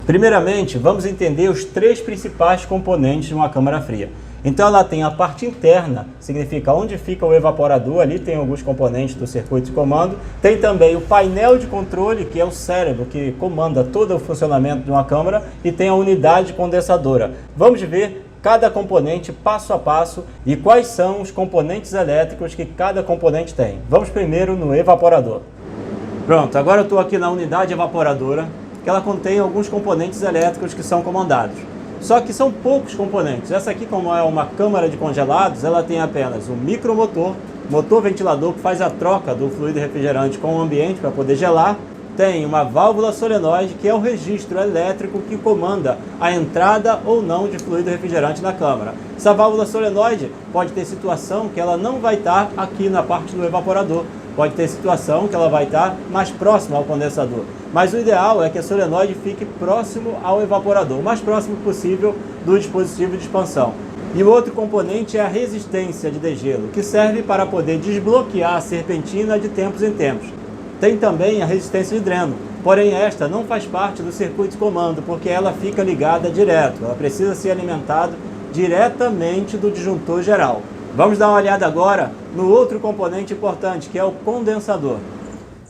Primeiramente, vamos entender os três principais componentes de uma câmara fria. Então ela tem a parte interna, significa onde fica o evaporador, ali tem alguns componentes do circuito de comando. Tem também o painel de controle, que é o cérebro que comanda todo o funcionamento de uma câmara, e tem a unidade condensadora. Vamos ver cada componente passo a passo e quais são os componentes elétricos que cada componente tem. Vamos primeiro no evaporador. Pronto, agora eu estou aqui na unidade evaporadora, que ela contém alguns componentes elétricos que são comandados. Só que são poucos componentes. Essa aqui, como é uma câmara de congelados, ela tem apenas um micromotor, motor ventilador que faz a troca do fluido refrigerante com o ambiente para poder gelar. Tem uma válvula solenoide, que é o registro elétrico que comanda a entrada ou não de fluido refrigerante na câmara. Essa válvula solenoide pode ter situação que ela não vai estar aqui na parte do evaporador. Pode ter situação que ela vai estar mais próxima ao condensador. Mas o ideal é que a solenoide fique próximo ao evaporador, o mais próximo possível do dispositivo de expansão. E o outro componente é a resistência de degelo, que serve para poder desbloquear a serpentina de tempos em tempos. Tem também a resistência de dreno, porém esta não faz parte do circuito de comando, porque ela fica ligada direto, ela precisa ser alimentada diretamente do disjuntor geral. Vamos dar uma olhada agora no outro componente importante, que é o condensador.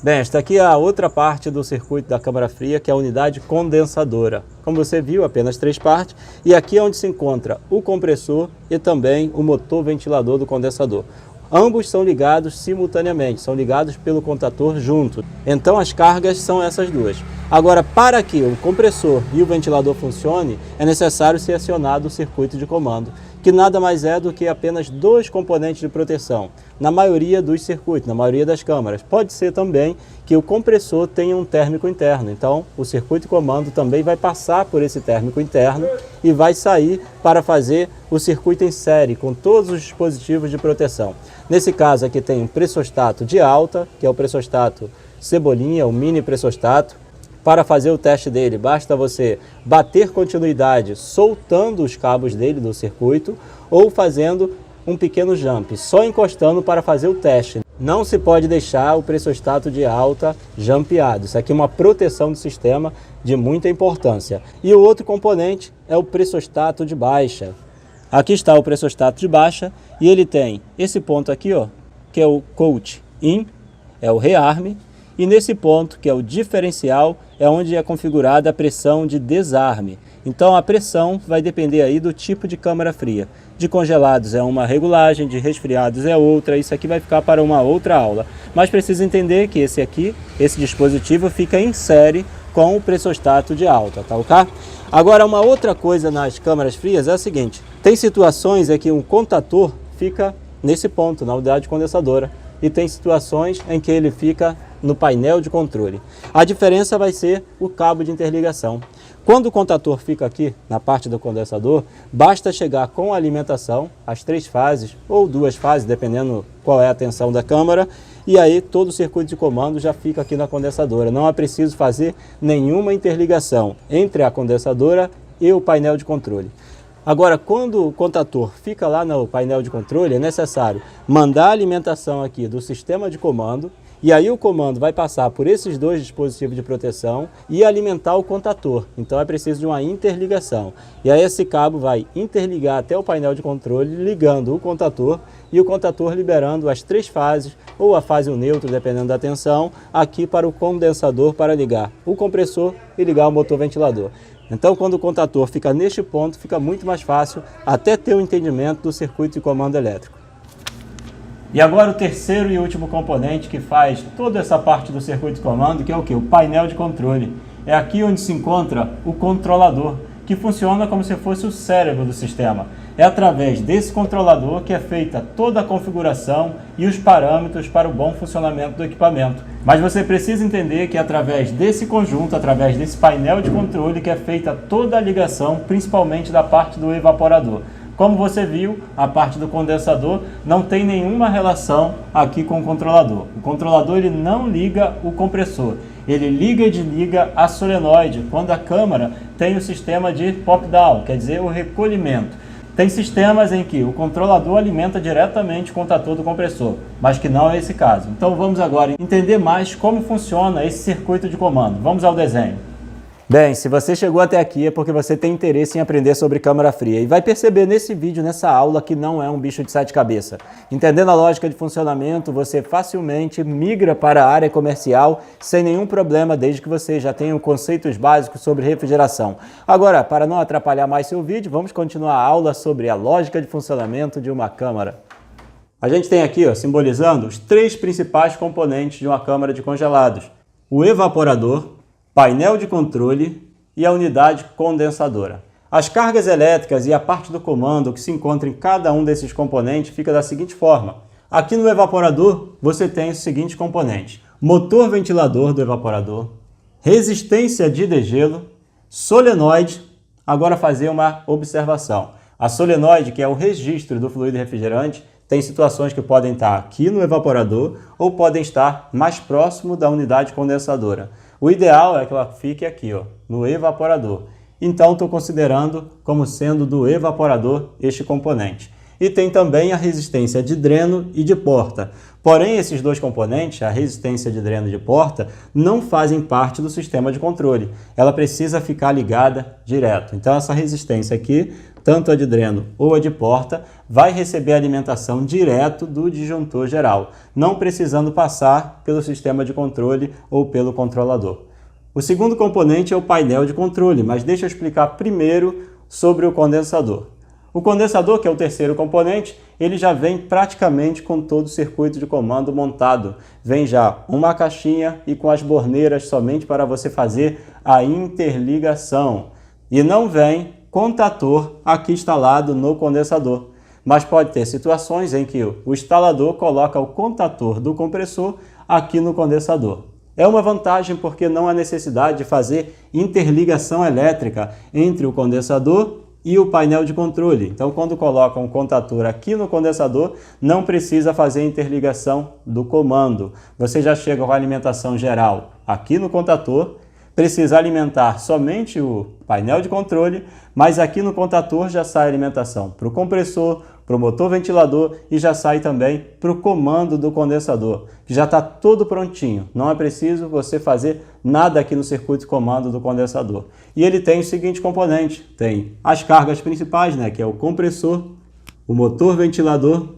Bem, esta aqui é a outra parte do circuito da câmara fria, que é a unidade condensadora. Como você viu, apenas três partes, e aqui é onde se encontra o compressor e também o motor ventilador do condensador. Ambos são ligados simultaneamente, são ligados pelo contator junto. Então as cargas são essas duas. Agora, para que o compressor e o ventilador funcione, é necessário ser acionado o circuito de comando, que nada mais é do que apenas dois componentes de proteção, na maioria dos circuitos, na maioria das câmaras. Pode ser também que o compressor tenha um térmico interno, então o circuito de comando também vai passar por esse térmico interno e vai sair para fazer o circuito em série, com todos os dispositivos de proteção. Nesse caso aqui tem um pressostato de alta, que é o pressostato Cebolinha, o mini pressostato. Para fazer o teste dele, basta você bater continuidade soltando os cabos dele do circuito ou fazendo um pequeno jump, só encostando para fazer o teste. Não se pode deixar o pressostato de alta jumpeado. Isso aqui é uma proteção do sistema de muita importância. E o outro componente é o pressostato de baixa. Aqui está o pressostato de baixa e ele tem esse ponto aqui, ó, que é o coach in, é o rearme. E nesse ponto, que é o diferencial, é onde é configurada a pressão de desarme. Então a pressão vai depender aí do tipo de câmara fria. De congelados é uma regulagem, de resfriados é outra, isso aqui vai ficar para uma outra aula. Mas precisa entender que esse dispositivo fica em série com o pressostato de alta, tá ok? Agora uma outra coisa nas câmaras frias é a seguinte, tem situações em que um contator fica nesse ponto, na unidade condensadora, e tem situações em que ele fica no painel de controle. A diferença vai ser o cabo de interligação. Quando o contator fica aqui na parte do condensador, basta chegar com a alimentação, as três fases ou duas fases, dependendo qual é a tensão da câmara, e aí todo o circuito de comando já fica aqui na condensadora. Não é preciso fazer nenhuma interligação entre a condensadora e o painel de controle. Agora, quando o contator fica lá no painel de controle, é necessário mandar a alimentação aqui do sistema de comando, e aí o comando vai passar por esses dois dispositivos de proteção e alimentar o contator. Então é preciso de uma interligação. E aí esse cabo vai interligar até o painel de controle, ligando o contator e o contator liberando as três fases, ou a fase neutro, dependendo da tensão, aqui para o condensador para ligar o compressor e ligar o motor ventilador. Então quando o contator fica neste ponto, fica muito mais fácil até ter o entendimento do circuito de comando elétrico. E agora o terceiro e último componente que faz toda essa parte do circuito de comando, que é o que? O painel de controle. É aqui onde se encontra o controlador, que funciona como se fosse o cérebro do sistema. É através desse controlador que é feita toda a configuração e os parâmetros para o bom funcionamento do equipamento. Mas você precisa entender que é através desse conjunto, através desse painel de controle, que é feita toda a ligação, principalmente da parte do evaporador. Como você viu, a parte do condensador não tem nenhuma relação aqui com o controlador. O controlador ele não liga o compressor, ele liga e desliga a solenoide quando a câmara tem o sistema de pop-down, quer dizer, o recolhimento. Tem sistemas em que o controlador alimenta diretamente o contator do compressor, mas que não é esse caso. Então vamos agora entender mais como funciona esse circuito de comando. Vamos ao desenho. Bem, se você chegou até aqui é porque você tem interesse em aprender sobre câmara fria e vai perceber nesse vídeo, nessa aula, que não é um bicho de sete cabeças. Entendendo a lógica de funcionamento, você facilmente migra para a área comercial sem nenhum problema, desde que você já tenha conceitos básicos sobre refrigeração. Agora, para não atrapalhar mais seu vídeo, vamos continuar a aula sobre a lógica de funcionamento de uma câmara. A gente tem aqui, simbolizando os três principais componentes de uma câmara de congelados: o evaporador, painel de controle e a unidade condensadora. As cargas elétricas e a parte do comando que se encontra em cada um desses componentes fica da seguinte forma. Aqui no evaporador você tem os seguintes componentes: motor ventilador do evaporador, resistência de degelo, solenoide. Agora fazer uma observação. A solenoide, que é o registro do fluido refrigerante, tem situações que podem estar aqui no evaporador ou podem estar mais próximo da unidade condensadora. O ideal é que ela fique aqui, no evaporador. Então, estou considerando como sendo do evaporador este componente. E tem também a resistência de dreno e de porta. Porém, esses dois componentes, a resistência de dreno e de porta, não fazem parte do sistema de controle. Ela precisa ficar ligada direto. Então, essa resistência aqui, tanto a de dreno ou a de porta, vai receber alimentação direto do disjuntor geral, não precisando passar pelo sistema de controle ou pelo controlador. O segundo componente é o painel de controle, mas deixa eu explicar primeiro sobre o condensador. O condensador, que é o terceiro componente, ele já vem praticamente com todo o circuito de comando montado. Vem já uma caixinha e com as borneiras somente para você fazer a interligação. E não vem contator aqui instalado no condensador. Mas pode ter situações em que o instalador coloca o contator do compressor aqui no condensador. É uma vantagem porque não há necessidade de fazer interligação elétrica entre o condensador e o painel de controle. Então, quando coloca um contator aqui no condensador, não precisa fazer interligação do comando. Você já chega com a alimentação geral aqui no contator, precisa alimentar somente o painel de controle, mas aqui no contator já sai alimentação para o compressor, para o motor ventilador e já sai também para o comando do condensador, que já está todo prontinho. Não é preciso você fazer nada aqui no circuito de comando do condensador. E ele tem o seguinte componente: tem as cargas principais, que é o compressor, o motor ventilador,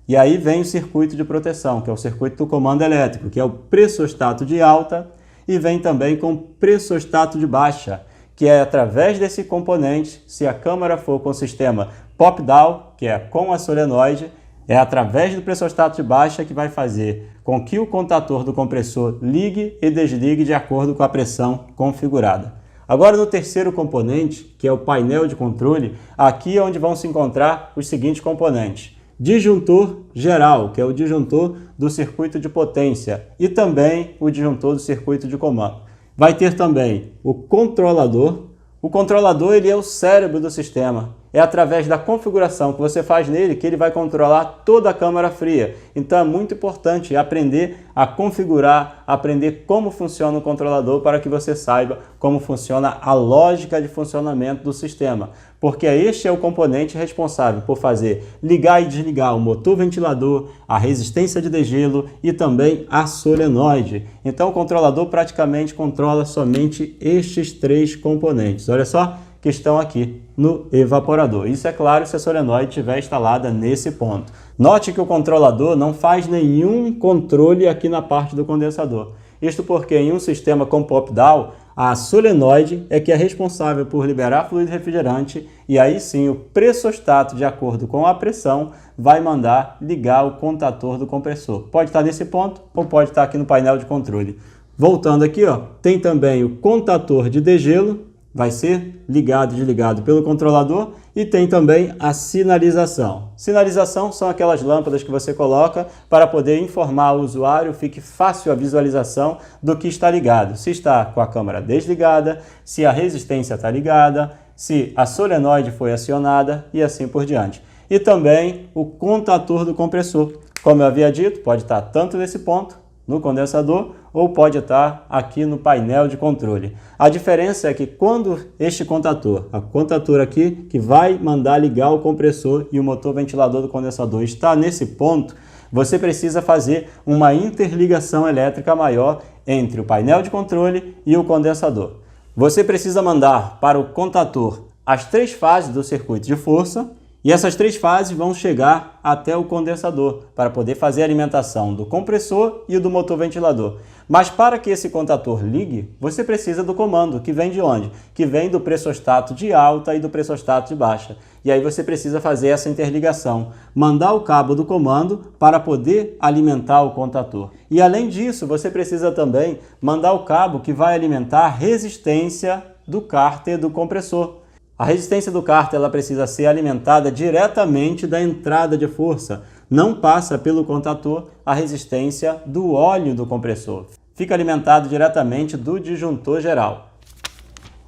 e aí vem o circuito de proteção, que é o circuito do comando elétrico, que é o pressostato de alta, e vem também com pressostato de baixa, que é através desse componente, se a câmara for com o sistema pop-down, que é com a solenoide, é através do pressostato de baixa que vai fazer com que o contator do compressor ligue e desligue de acordo com a pressão configurada. Agora, no terceiro componente, que é o painel de controle, aqui é onde vão se encontrar os seguintes componentes: disjuntor geral, que é o disjuntor do circuito de potência, e também o disjuntor do circuito de comando. Vai ter também o controlador. O controlador, ele é o cérebro do sistema. É através da configuração que você faz nele que ele vai controlar toda a câmara fria. Então é muito importante aprender a configurar, aprender como funciona o controlador para que você saiba como funciona a lógica de funcionamento do sistema. Porque este é o componente responsável por fazer ligar e desligar o motor ventilador, a resistência de degelo e também a solenoide. Então o controlador praticamente controla somente estes três componentes. Olha só, que estão aqui no evaporador. Isso é claro se a solenoide estiver instalada nesse ponto. Note que o controlador não faz nenhum controle aqui na parte do condensador. Isto porque em um sistema com pop-down, a solenoide é que é responsável por liberar fluido refrigerante e aí sim o pressostato, de acordo com a pressão, vai mandar ligar o contator do compressor. Pode estar nesse ponto ou pode estar aqui no painel de controle. Voltando aqui, tem também o contator de degelo, vai ser ligado e desligado pelo controlador, e tem também a sinalização. Sinalização são aquelas lâmpadas que você coloca para poder informar ao usuário, fique fácil a visualização do que está ligado. Se está com a câmara desligada, se a resistência está ligada, se a solenoide foi acionada e assim por diante. E também o contator do compressor. Como eu havia dito, pode estar tanto nesse ponto, no condensador, ou pode estar aqui no painel de controle. A diferença é que quando este contator, a contator aqui, que vai mandar ligar o compressor e o motor ventilador do condensador está nesse ponto, você precisa fazer uma interligação elétrica maior entre o painel de controle e o condensador. você precisa mandar para o contator as 3 fases do circuito de força e essas 3 fases vão chegar até o condensador para poder fazer a alimentação do compressor e do motor ventilador. Mas para que esse contator ligue, você precisa do comando, que vem de onde? Que vem do pressostato de alta e do pressostato de baixa. E aí você precisa fazer essa interligação, mandar o cabo do comando para poder alimentar o contator. E além disso, você precisa também mandar o cabo que vai alimentar a resistência do cárter do compressor. A resistência do cárter ela precisa ser alimentada diretamente da entrada de força. Não passa pelo contator a resistência do óleo do compressor. Fica alimentado diretamente do disjuntor geral.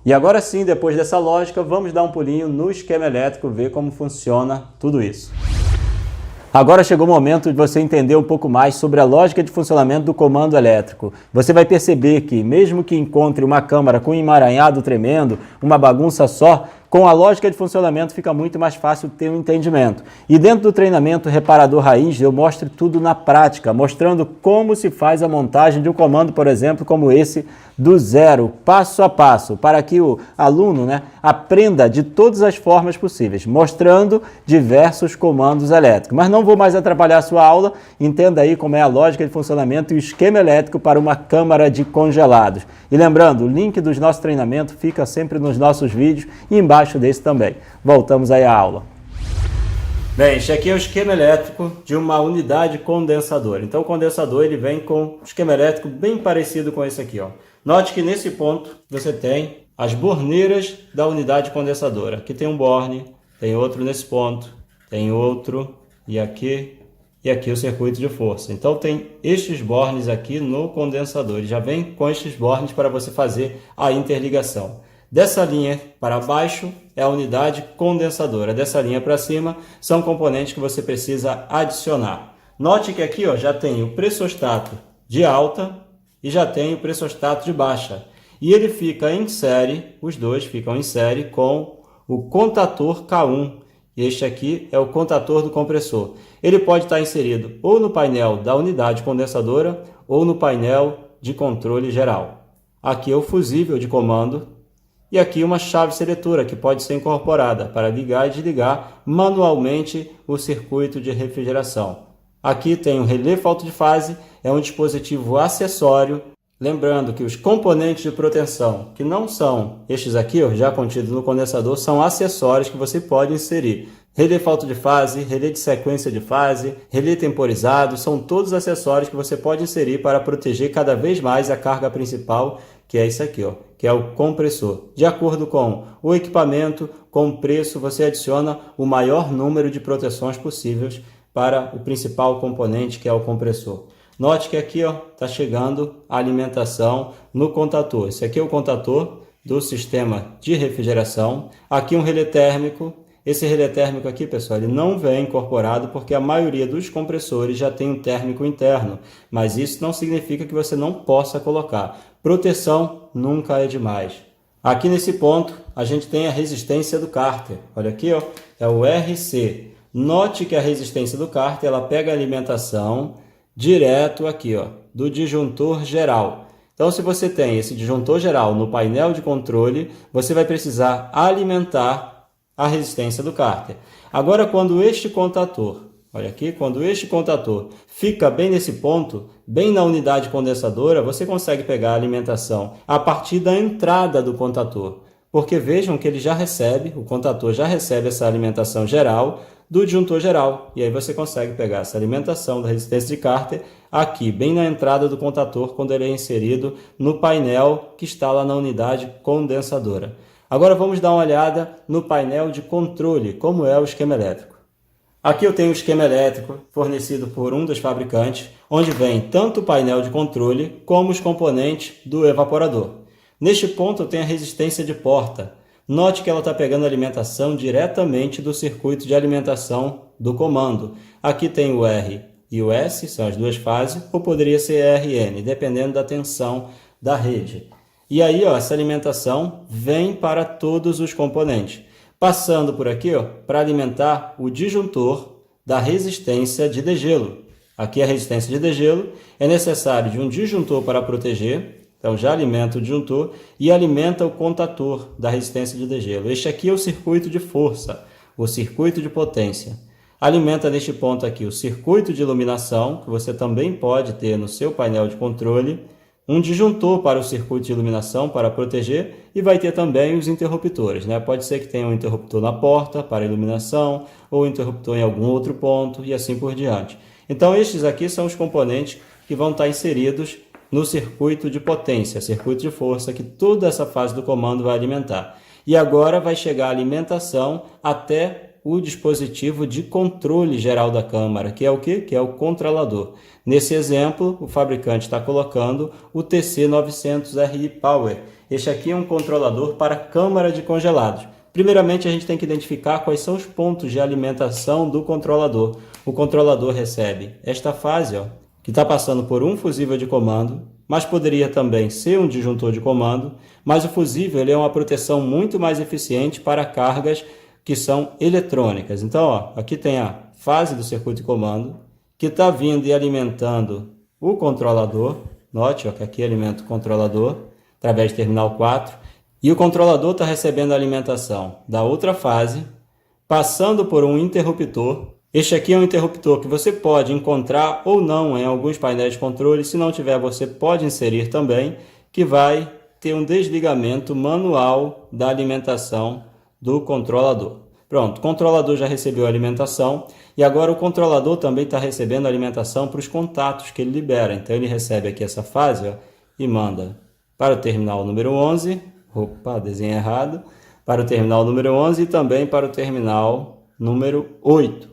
E agora sim, depois dessa lógica, vamos dar um pulinho no esquema elétrico, ver como funciona tudo isso. Agora chegou o momento de você entender um pouco mais sobre a lógica de funcionamento do comando elétrico. Você vai perceber que, mesmo que encontre uma câmara com um emaranhado tremendo, uma bagunça só, com a lógica de funcionamento fica muito mais fácil ter um entendimento. E dentro do treinamento Reparador Raiz, eu mostro tudo na prática, mostrando como se faz a montagem de um comando, por exemplo, como esse, do zero, passo a passo, para que o aluno aprenda de todas as formas possíveis, mostrando diversos comandos elétricos. Mas não vou mais atrapalhar a sua aula, entenda aí como é a lógica de funcionamento e o esquema elétrico para uma câmara de congelados. E lembrando, o link dos nossos treinamentos fica sempre nos nossos vídeos e embaixo desse também. Voltamos aí à aula. Bem, este aqui é o esquema elétrico de uma unidade condensadora. Então o condensador ele vem com um esquema elétrico bem parecido com esse aqui, ó. Note que nesse ponto você tem as borneiras da unidade condensadora. Aqui tem um borne, tem outro nesse ponto, tem outro e aqui o circuito de força. Então tem estes bornes aqui no condensador. Ele já vem com estes bornes para você fazer a interligação. Dessa linha para baixo é a unidade condensadora. Dessa linha para cima são componentes que você precisa adicionar. Note que aqui já tem o pressostato de alta e já tem o pressostato de baixa. E ele fica em série, os dois ficam em série com o contator K1. Este aqui é o contator do compressor. Ele pode estar inserido ou no painel da unidade condensadora ou no painel de controle geral. Aqui é o fusível de comando. E aqui uma chave seletora que pode ser incorporada para ligar e desligar manualmente o circuito de refrigeração. Aqui tem o relé falta de fase, é um dispositivo acessório. Lembrando que os componentes de proteção, que não são estes aqui, já contidos no condensador, são acessórios que você pode inserir. Relé falta de fase, relé de sequência de fase, relé temporizado, são todos acessórios que você pode inserir para proteger cada vez mais a carga principal, que é isso aqui, que é o compressor. De acordo com o equipamento, com o preço, você adiciona o maior número de proteções possíveis para o principal componente, que é o compressor. Note que aqui está chegando a alimentação no contator. Esse aqui é o contator do sistema de refrigeração. Aqui um relé térmico. Esse relé térmico aqui, pessoal, ele não vem incorporado porque a maioria dos compressores já tem um térmico interno. Mas isso não significa que você não possa colocar. Proteção nunca é demais. Aqui nesse ponto, a gente tem a resistência do cárter. Olha aqui, é o RC. Note que a resistência do cárter, ela pega a alimentação direto aqui, do disjuntor geral. Então, se você tem esse disjuntor geral no painel de controle, você vai precisar alimentar a resistência do cárter. Agora, quando este contator, olha aqui, quando este contator fica bem nesse ponto, bem na unidade condensadora, você consegue pegar a alimentação a partir da entrada do contator. Porque vejam que ele já recebe, o contator já recebe essa alimentação geral do disjuntor geral. E aí você consegue pegar essa alimentação da resistência de cárter aqui, bem na entrada do contator, quando ele é inserido no painel que está lá na unidade condensadora. Agora vamos dar uma olhada no painel de controle, como é o esquema elétrico. Aqui eu tenho o esquema elétrico fornecido por um dos fabricantes, onde vem tanto o painel de controle como os componentes do evaporador. Neste ponto eu tenho a resistência de porta. Note que ela está pegando alimentação diretamente do circuito de alimentação do comando. Aqui tem o R e o S, são as duas fases, ou poderia ser RN, dependendo da tensão da rede. E aí, essa alimentação vem para todos os componentes, passando por aqui, para alimentar o disjuntor da resistência de degelo. Aqui a resistência de degelo é necessário de um disjuntor para proteger Então já alimenta o disjuntor e alimenta o contator da resistência de degelo. Este aqui é o circuito de força, o circuito de potência. Alimenta neste ponto aqui o circuito de iluminação, que você também pode ter no seu painel de controle, um disjuntor para o circuito de iluminação para proteger e vai ter também os interruptores, né? Pode ser que tenha um interruptor na porta para iluminação ou um interruptor em algum outro ponto e assim por diante. Então estes aqui são os componentes que vão estar inseridos no circuito de potência, circuito de força, que toda essa fase do comando vai alimentar. E agora vai chegar a alimentação até o dispositivo de controle geral da câmara, que é o quê? Que é o controlador. Nesse exemplo, o fabricante está colocando o TC900RI Power. Este aqui é um controlador para câmara de congelados. Primeiramente, a gente tem que identificar quais são os pontos de alimentação do controlador. O controlador recebe esta fase, ó, que está passando por um fusível de comando, mas poderia também ser um disjuntor de comando, mas o fusível ele é uma proteção muito mais eficiente para cargas que são eletrônicas. Então, ó, aqui tem a fase do circuito de comando, que está vindo e alimentando o controlador. Note, ó, que aqui alimenta o controlador, através do terminal 4. E o controlador está recebendo a alimentação da outra fase, passando por um interruptor. Este aqui é um interruptor que você pode encontrar ou não em alguns painéis de controle. Se não tiver, você pode inserir também, que vai ter um desligamento manual da alimentação do controlador. Pronto, o controlador já recebeu a alimentação e agora o controlador também está recebendo a alimentação para os contatos que ele libera. Então ele recebe aqui essa fase, ó, e manda para o terminal número 11, opa, desenho errado, para o terminal número 11 e também para o terminal número 8.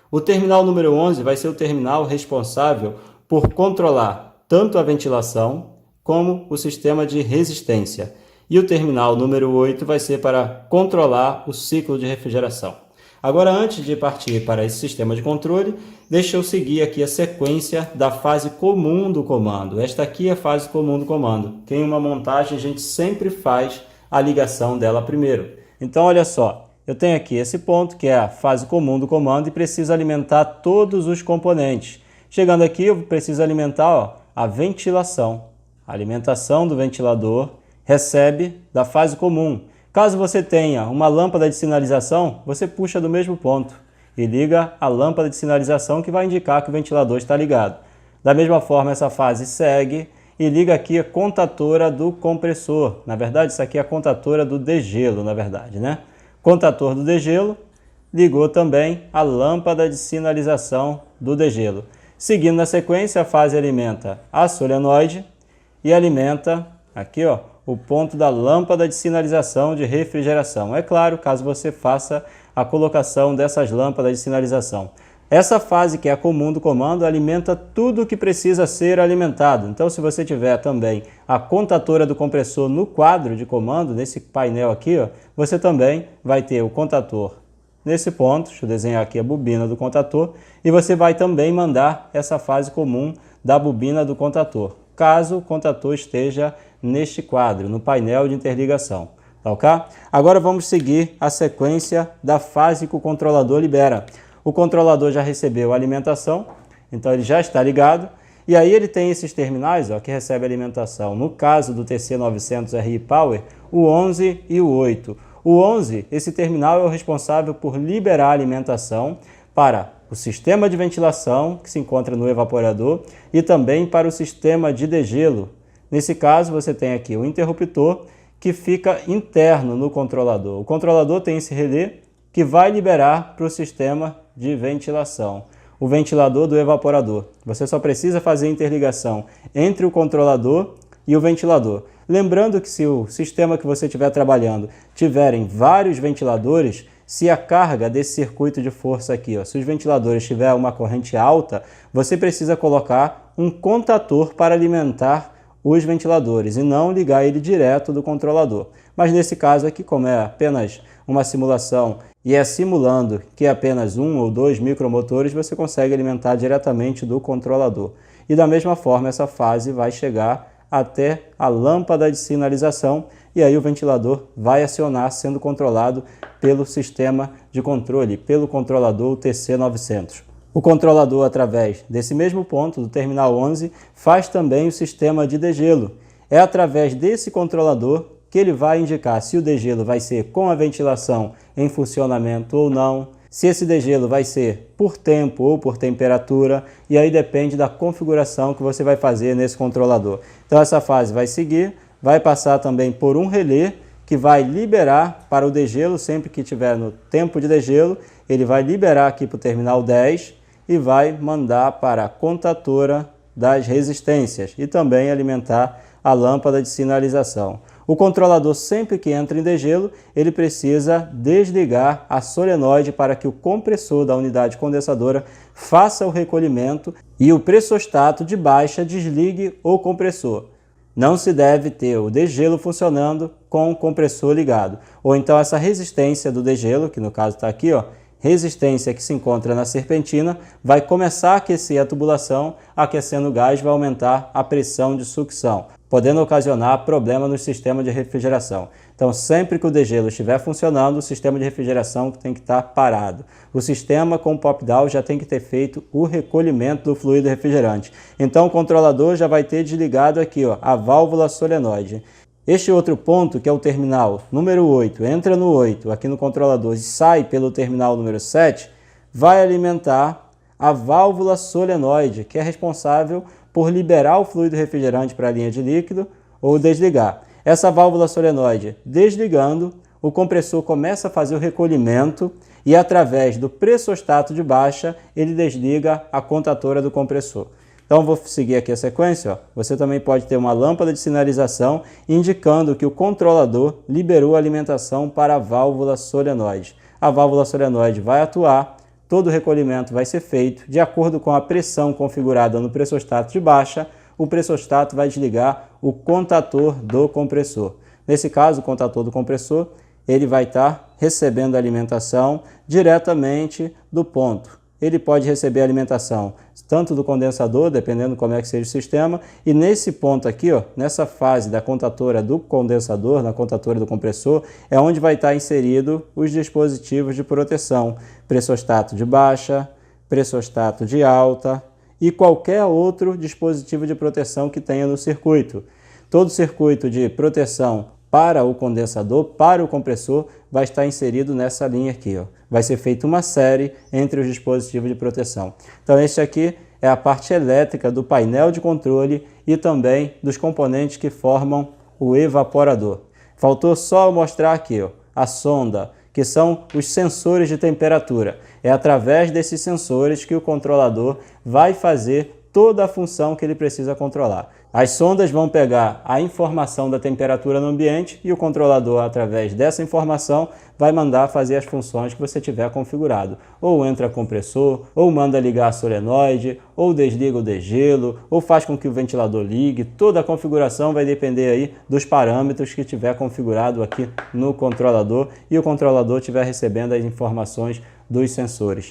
O terminal número 11 vai ser o terminal responsável por controlar tanto a ventilação como o sistema de resistência. E o terminal número 8 vai ser para controlar o ciclo de refrigeração. Agora, antes de partir para esse sistema de controle, deixa eu seguir aqui a sequência da fase comum do comando. Esta aqui é a fase comum do comando. Em uma montagem, a gente sempre faz a ligação dela primeiro. Então, olha só, eu tenho aqui esse ponto, que é a fase comum do comando, e preciso alimentar todos os componentes. Chegando aqui, eu preciso alimentar, ó, a ventilação. A alimentação do ventilador recebe da fase comum. Caso você tenha uma lâmpada de sinalização, você puxa do mesmo ponto e liga a lâmpada de sinalização, que vai indicar que o ventilador está ligado. Da mesma forma, essa fase segue e liga aqui a contatora do compressor. Na verdade, isso aqui é a contatora do degelo, na verdade, né? Contator do degelo ligou também a lâmpada de sinalização do degelo. Seguindo na sequência, a fase alimenta a solenoide e alimenta aqui, ó, o ponto da lâmpada de sinalização de refrigeração. É claro, caso você faça a colocação dessas lâmpadas de sinalização. Essa fase, que é a comum do comando, alimenta tudo o que precisa ser alimentado. Então, se você tiver também a contatora do compressor no quadro de comando, nesse painel aqui, ó, você também vai ter o contator nesse ponto. Deixa eu desenhar aqui a bobina do contator. E você vai também mandar essa fase comum da bobina do contator, caso o contator esteja neste quadro, no painel de interligação. Tá ok? Agora vamos seguir a sequência da fase que o controlador libera. O controlador já recebeu a alimentação, então ele já está ligado. E aí ele tem esses terminais, ó, que recebem alimentação. No caso do TC900RI Power, o 11 e o 8. O 11, esse terminal é o responsável por liberar a alimentação para o sistema de ventilação, que se encontra no evaporador, e também para o sistema de degelo. Nesse caso, você tem aqui o interruptor, que fica interno no controlador. O controlador tem esse relé que vai liberar para o sistema de ventilação, o ventilador do evaporador. Você só precisa fazer a interligação entre o controlador e o ventilador. Lembrando que se o sistema que você estiver trabalhando tiverem vários ventiladores, se a carga desse circuito de força aqui, ó, se os ventiladores tiverem uma corrente alta, você precisa colocar um contator para alimentar os ventiladores e não ligar ele direto do controlador. Mas nesse caso aqui, como é apenas uma simulação e é simulando que é apenas 1 ou 2 micromotores, você consegue alimentar diretamente do controlador. E da mesma forma, essa fase vai chegar até a lâmpada de sinalização e aí o ventilador vai acionar, sendo controlado pelo sistema de controle, pelo controlador TC900. O controlador, através desse mesmo ponto, do terminal 11, faz também o sistema de degelo. É através desse controlador que ele vai indicar se o degelo vai ser com a ventilação em funcionamento ou não, se esse degelo vai ser por tempo ou por temperatura, e aí depende da configuração que você vai fazer nesse controlador. Então essa fase vai seguir, vai passar também por um relé que vai liberar para o degelo, sempre que estiver no tempo de degelo, ele vai liberar aqui para o terminal 10 e vai mandar para a contatora das resistências e também alimentar a lâmpada de sinalização. O controlador, sempre que entra em degelo, ele precisa desligar a solenoide para que o compressor da unidade condensadora faça o recolhimento e o pressostato de baixa desligue o compressor. Não se deve ter o degelo funcionando com o compressor ligado. Ou então essa resistência do degelo, que no caso está aqui, ó, resistência que se encontra na serpentina, vai começar a aquecer a tubulação, aquecendo o gás vai aumentar a pressão de sucção, podendo ocasionar problema no sistema de refrigeração. Então, sempre que o degelo estiver funcionando, o sistema de refrigeração tem que estar parado. O sistema com pop-down já tem que ter feito o recolhimento do fluido refrigerante. Então, o controlador já vai ter desligado aqui, ó, a válvula solenoide. Este outro ponto, que é o terminal número 8, entra no 8 aqui no controlador e sai pelo terminal número 7, vai alimentar a válvula solenoide, que é responsável por liberar o fluido refrigerante para a linha de líquido ou desligar. Essa válvula solenoide desligando, o compressor começa a fazer o recolhimento e através do pressostato de baixa, ele desliga a contatora do compressor. Então, vou seguir aqui a sequência. Ó. Você também pode ter uma lâmpada de sinalização indicando que o controlador liberou a alimentação para a válvula solenoide. A válvula solenoide vai atuar, todo o recolhimento vai ser feito de acordo com a pressão configurada no pressostato de baixa. O pressostato vai desligar o contator do compressor. Nesse caso, o contator do compressor, ele vai estar recebendo a alimentação diretamente do ponto. Ele pode receber a alimentação tanto do condensador, dependendo como é que seja o sistema, e nesse ponto aqui, ó, nessa fase da contatora do condensador, na contatora do compressor, é onde vai estar inserido os dispositivos de proteção, pressostato de baixa, pressostato de alta e qualquer outro dispositivo de proteção que tenha no circuito. Todo circuito de proteção para o condensador, para o compressor, vai estar inserido nessa linha aqui. Ó. Vai ser feita uma série entre os dispositivos de proteção. Então, este aqui é a parte elétrica do painel de controle e também dos componentes que formam o evaporador. Faltou só mostrar aqui, ó, a sonda, que são os sensores de temperatura. É através desses sensores que o controlador vai fazer toda a função que ele precisa controlar. As sondas vão pegar a informação da temperatura no ambiente e o controlador, através dessa informação, vai mandar fazer as funções que você tiver configurado. Ou entra compressor, ou manda ligar a solenoide, ou desliga o degelo, ou faz com que o ventilador ligue. Toda a configuração vai depender aí dos parâmetros que tiver configurado aqui no controlador e o controlador estiver recebendo as informações dos sensores.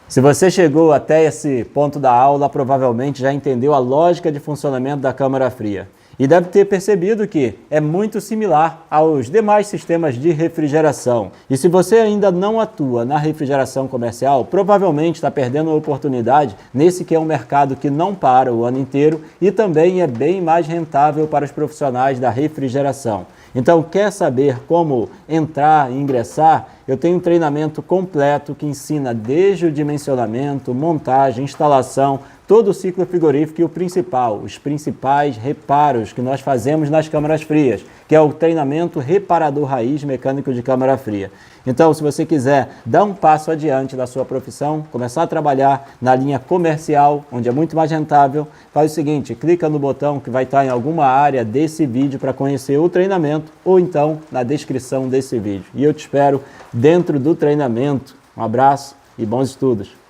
Se você chegou até esse ponto da aula, provavelmente já entendeu a lógica de funcionamento da câmara fria. E deve ter percebido que é muito similar aos demais sistemas de refrigeração. E se você ainda não atua na refrigeração comercial, provavelmente está perdendo uma oportunidade nesse que é um mercado que não para o ano inteiro e também é bem mais rentável para os profissionais da refrigeração. Então, quer saber como entrar e ingressar? Eu tenho um treinamento completo que ensina desde o dimensionamento, montagem, instalação, todo o ciclo frigorífico e o principal, os principais reparos que nós fazemos nas câmaras frias, que é o treinamento reparador raiz mecânico de câmara fria. Então, se você quiser dar um passo adiante da sua profissão, começar a trabalhar na linha comercial, onde é muito mais rentável, faz o seguinte, clica no botão que vai estar em alguma área desse vídeo para conhecer o treinamento, ou então na descrição desse vídeo. E eu te espero dentro do treinamento. Um abraço e bons estudos!